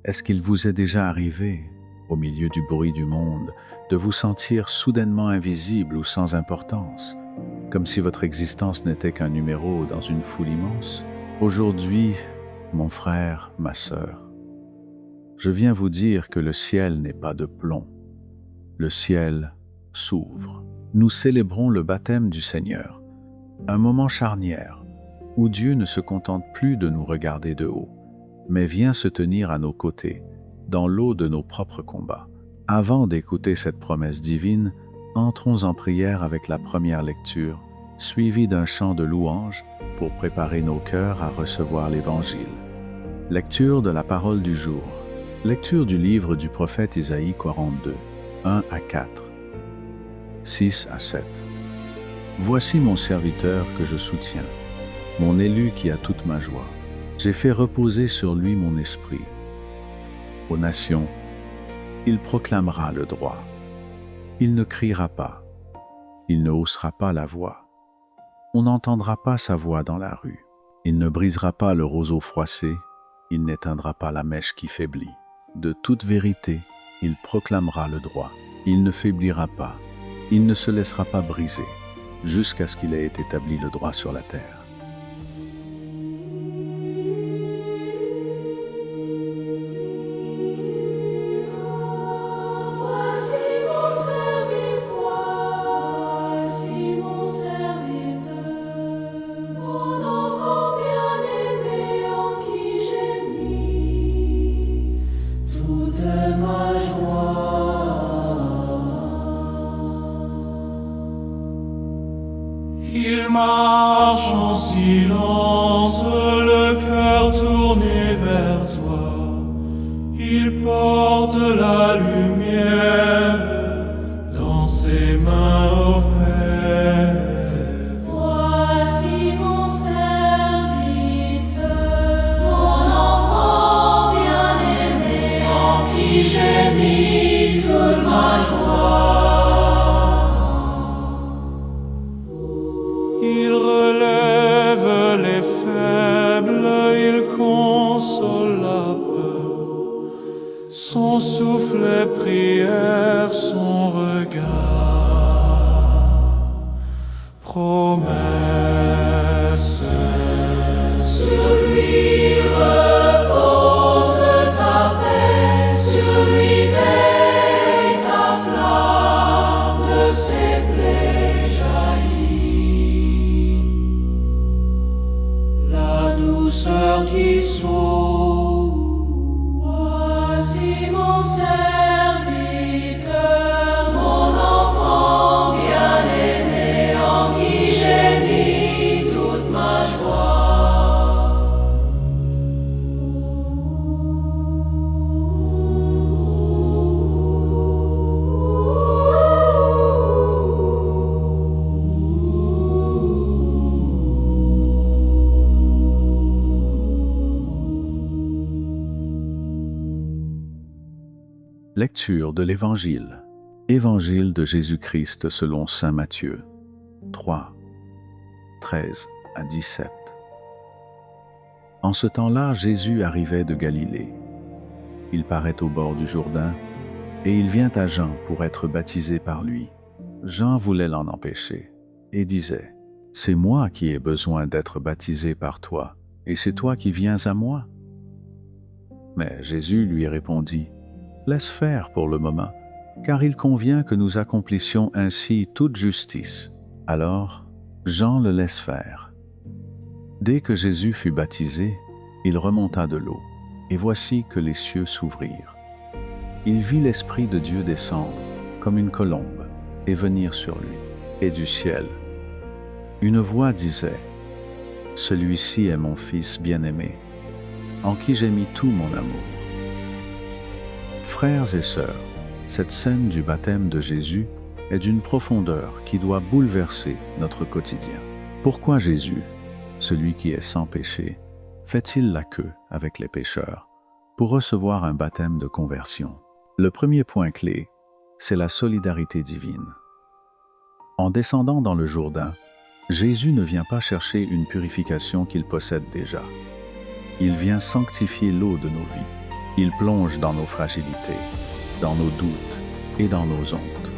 Est-ce qu'il vous est déjà arrivé, au milieu du bruit du monde, de vous sentir soudainement invisible ou sans importance, comme si votre existence n'était qu'un numéro dans une foule immense? Aujourd'hui, mon frère, ma sœur, je viens vous dire que le ciel n'est pas de plomb. Le ciel s'ouvre. Nous célébrons le baptême du Seigneur, un moment charnière où Dieu ne se contente plus de nous regarder de haut, mais vient se tenir à nos côtés, dans l'eau de nos propres combats. Avant d'écouter cette promesse divine, entrons en prière avec la première lecture, suivie d'un chant de louange pour préparer nos cœurs à recevoir l'Évangile. Lecture de la parole du jour. Lecture du livre du prophète Isaïe 42, 1 à 4, 6 à 7. Voici mon serviteur que je soutiens, mon élu qui a toute ma joie. J'ai fait reposer sur lui mon esprit. Aux nations, il proclamera le droit. Il ne criera pas, il ne haussera pas la voix. On n'entendra pas sa voix dans la rue. Il ne brisera pas le roseau froissé, il n'éteindra pas la mèche qui faiblit. De toute vérité, il proclamera le droit. Il ne faiblira pas, il ne se laissera pas briser, jusqu'à ce qu'il ait établi le droit sur la terre. Il marche en silence, le cœur tourné vers toi. Il porte la lumière dans ses mains offertes. Voici mon serviteur, mon enfant bien-aimé, en qui j'ai mis toute ma joie. Il relève les faibles, il console la peur. Son souffle est prière, son regard promesse. Sur lui repose ta paix, sur lui veille ta flamme, de ses plaies jaillit la douceur qui sauve. Voici mon serviteur, mon enfant bien-aimé, en qui j'ai mis toute ma joie. Lecture de l'Évangile. Évangile de Jésus-Christ selon saint Matthieu. 3, 13 à 17. En ce temps-là, Jésus arrivait de Galilée. Il paraît au bord du Jourdain, et il vient à Jean pour être baptisé par lui. Jean voulait l'en empêcher, et disait, « C'est moi qui ai besoin d'être baptisé par toi, et c'est toi qui viens à moi. » Mais Jésus lui répondit, « Laisse faire pour le moment, car il convient que nous accomplissions ainsi toute justice. » Alors, Jean le laisse faire. Dès que Jésus fut baptisé, il remonta de l'eau, et voici que les cieux s'ouvrirent. Il vit l'Esprit de Dieu descendre, comme une colombe, et venir sur lui. Et du ciel, une voix disait, « Celui-ci est mon Fils bien-aimé, en qui j'ai mis tout mon amour. » Frères et sœurs, cette scène du baptême de Jésus est d'une profondeur qui doit bouleverser notre quotidien. Pourquoi Jésus, celui qui est sans péché, fait-il la queue avec les pécheurs pour recevoir un baptême de conversion? Le premier point clé, c'est la solidarité divine. En descendant dans le Jourdain, Jésus ne vient pas chercher une purification qu'il possède déjà. Il vient sanctifier l'eau de nos vies. Il plonge dans nos fragilités, dans nos doutes et dans nos hontes.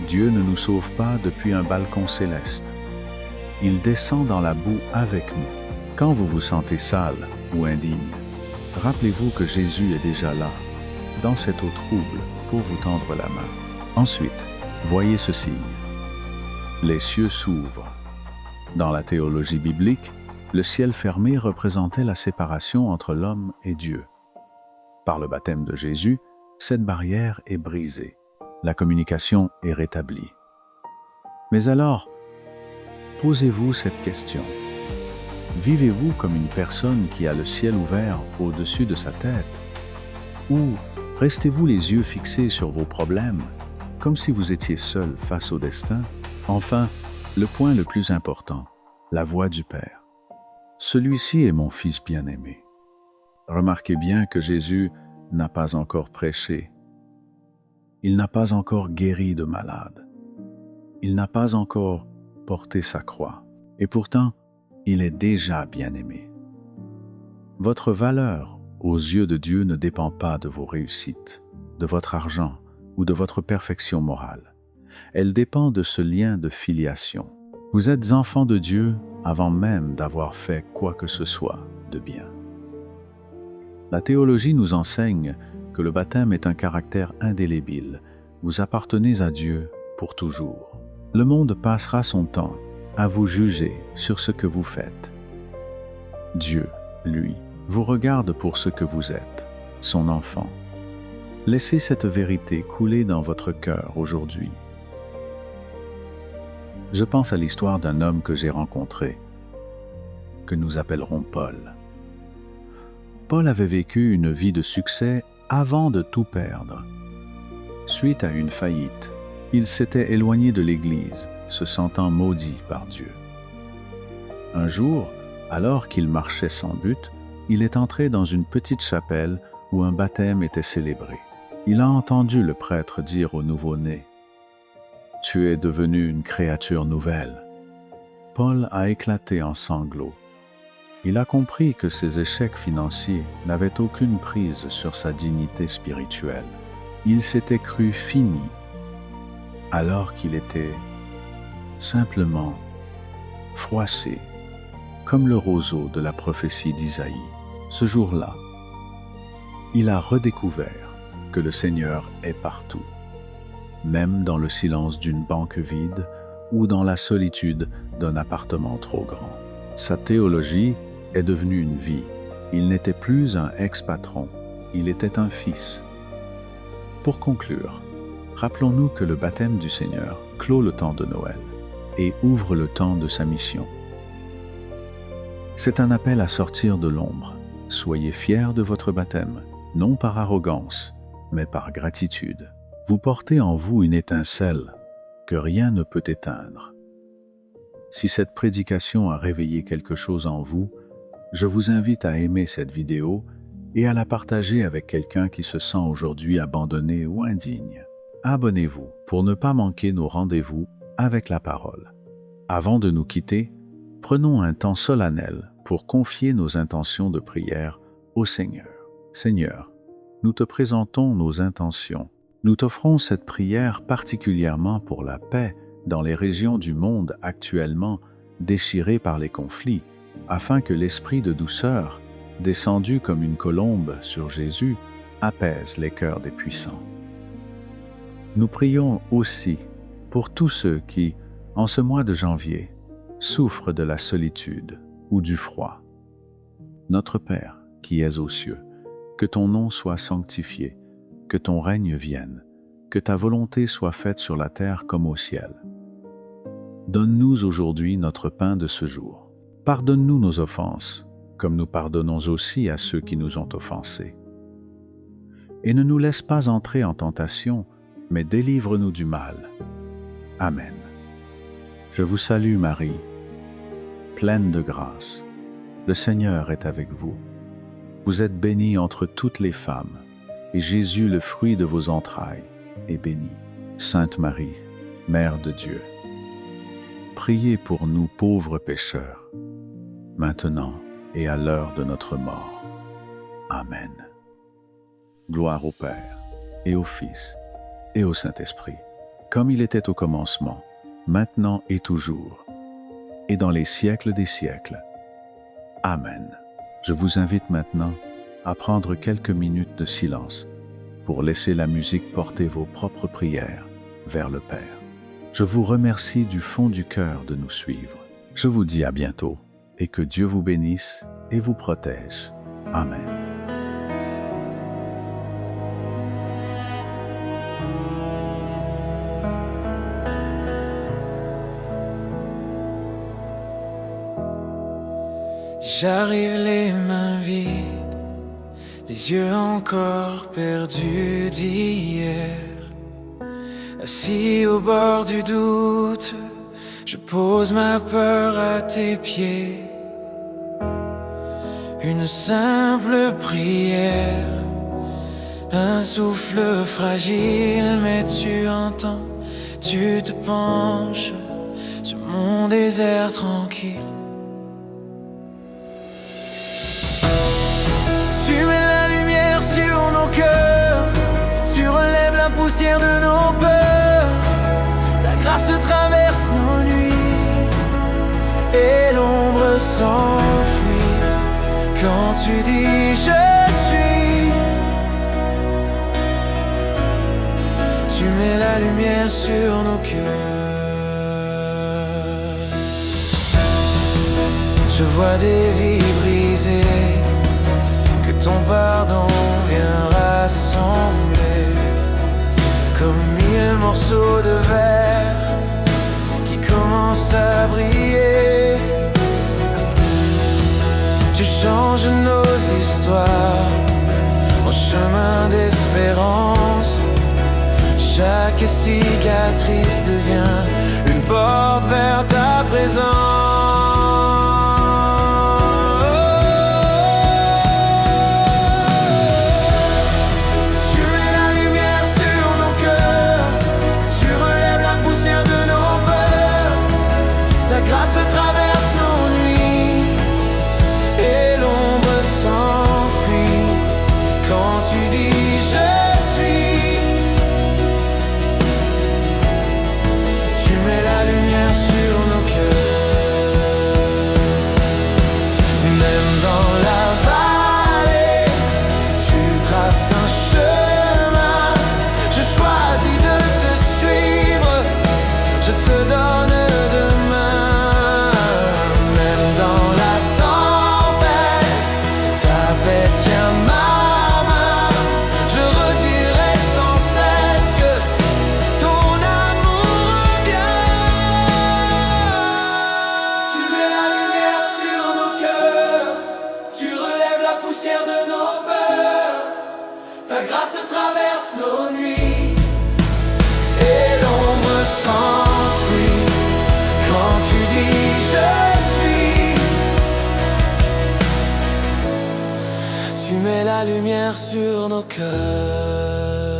Dieu ne nous sauve pas depuis un balcon céleste. Il descend dans la boue avec nous. Quand vous vous sentez sale ou indigne, rappelez-vous que Jésus est déjà là, dans cette eau trouble, pour vous tendre la main. Ensuite, voyez ce signe. Les cieux s'ouvrent. Dans la théologie biblique, le ciel fermé représentait la séparation entre l'homme et Dieu. Par le baptême de Jésus, cette barrière est brisée. La communication est rétablie. Mais alors, posez-vous cette question. Vivez-vous comme une personne qui a le ciel ouvert au-dessus de sa tête? Ou restez-vous les yeux fixés sur vos problèmes, comme si vous étiez seul face au destin? Enfin, le point le plus important, la voix du Père. Celui-ci est mon Fils bien-aimé. Remarquez bien que Jésus n'a pas encore prêché. Il n'a pas encore guéri de malades. Il n'a pas encore porté sa croix. Et pourtant, il est déjà bien-aimé. Votre valeur aux yeux de Dieu ne dépend pas de vos réussites, de votre argent ou de votre perfection morale. Elle dépend de ce lien de filiation. Vous êtes enfant de Dieu avant même d'avoir fait quoi que ce soit de bien. La théologie nous enseigne que le baptême est un caractère indélébile. Vous appartenez à Dieu pour toujours. Le monde passera son temps à vous juger sur ce que vous faites. Dieu, lui, vous regarde pour ce que vous êtes, son enfant. Laissez cette vérité couler dans votre cœur aujourd'hui. Je pense à l'histoire d'un homme que j'ai rencontré, que nous appellerons Paul. Paul avait vécu une vie de succès avant de tout perdre. Suite à une faillite, il s'était éloigné de l'Église, se sentant maudit par Dieu. Un jour, alors qu'il marchait sans but, il est entré dans une petite chapelle où un baptême était célébré. Il a entendu le prêtre dire au nouveau-né « Tu es devenu une créature nouvelle ». Paul a éclaté en sanglots. Il a compris que ses échecs financiers n'avaient aucune prise sur sa dignité spirituelle. Il s'était cru fini, alors qu'il était simplement froissé, comme le roseau de la prophétie d'Isaïe. Ce jour-là, il a redécouvert que le Seigneur est partout, même dans le silence d'une banque vide ou dans la solitude d'un appartement trop grand. Sa théologie est devenue une vie. Il n'était plus un ex-patron, il était un fils. Pour conclure, rappelons-nous que le baptême du Seigneur clôt le temps de Noël et ouvre le temps de sa mission. C'est un appel à sortir de l'ombre. Soyez fiers de votre baptême, non par arrogance, mais par gratitude. Vous portez en vous une étincelle que rien ne peut éteindre. Si cette prédication a réveillé quelque chose en vous, je vous invite à aimer cette vidéo et à la partager avec quelqu'un qui se sent aujourd'hui abandonné ou indigne. Abonnez-vous pour ne pas manquer nos rendez-vous avec la parole. Avant de nous quitter, prenons un temps solennel pour confier nos intentions de prière au Seigneur. Seigneur, nous te présentons nos intentions. Nous t'offrons cette prière particulièrement pour la paix dans les régions du monde actuellement déchirées par les conflits, afin que l'esprit de douceur, descendu comme une colombe sur Jésus, apaise les cœurs des puissants. Nous prions aussi pour tous ceux qui, en ce mois de janvier, souffrent de la solitude ou du froid. Notre Père, qui es aux cieux, que ton nom soit sanctifié, que ton règne vienne, que ta volonté soit faite sur la terre comme au ciel. Donne-nous aujourd'hui notre pain de ce jour. Pardonne-nous nos offenses, comme nous pardonnons aussi à ceux qui nous ont offensés. Et ne nous laisse pas entrer en tentation, mais délivre-nous du mal. Amen. Je vous salue Marie, pleine de grâce. Le Seigneur est avec vous. Vous êtes bénie entre toutes les femmes, et Jésus, le fruit de vos entrailles, est béni. Sainte Marie, Mère de Dieu, priez pour nous pauvres pécheurs, maintenant et à l'heure de notre mort. Amen. Gloire au Père, et au Fils, et au Saint-Esprit, comme il était au commencement, maintenant et toujours, et dans les siècles des siècles. Amen. Je vous invite maintenant à prendre quelques minutes de silence pour laisser la musique porter vos propres prières vers le Père. Je vous remercie du fond du cœur de nous suivre. Je vous dis à bientôt et que Dieu vous bénisse et vous protège. Amen. J'arrive les mains vides, les yeux encore perdus d'hier. Assis au bord du doute, je pose ma peur à tes pieds. Une simple prière, un souffle fragile, mais tu entends, tu te penches sur mon désert tranquille. Tu mets la lumière sur nos cœurs, tu relèves la poussière de nos peurs. Ta grâce traverse nos nuits et l'ombre s'enfuit quand tu dis je suis. Tu mets la lumière sur nos cœurs. Je vois des vies brisées que ton pardon vient rassembler, comme 1000 morceaux de verre qui commencent à briller. Tu changes nos histoires en chemin d'espérance. Chaque cicatrice devient une porte vers ta présence. Tu mets la lumière sur nos cœurs.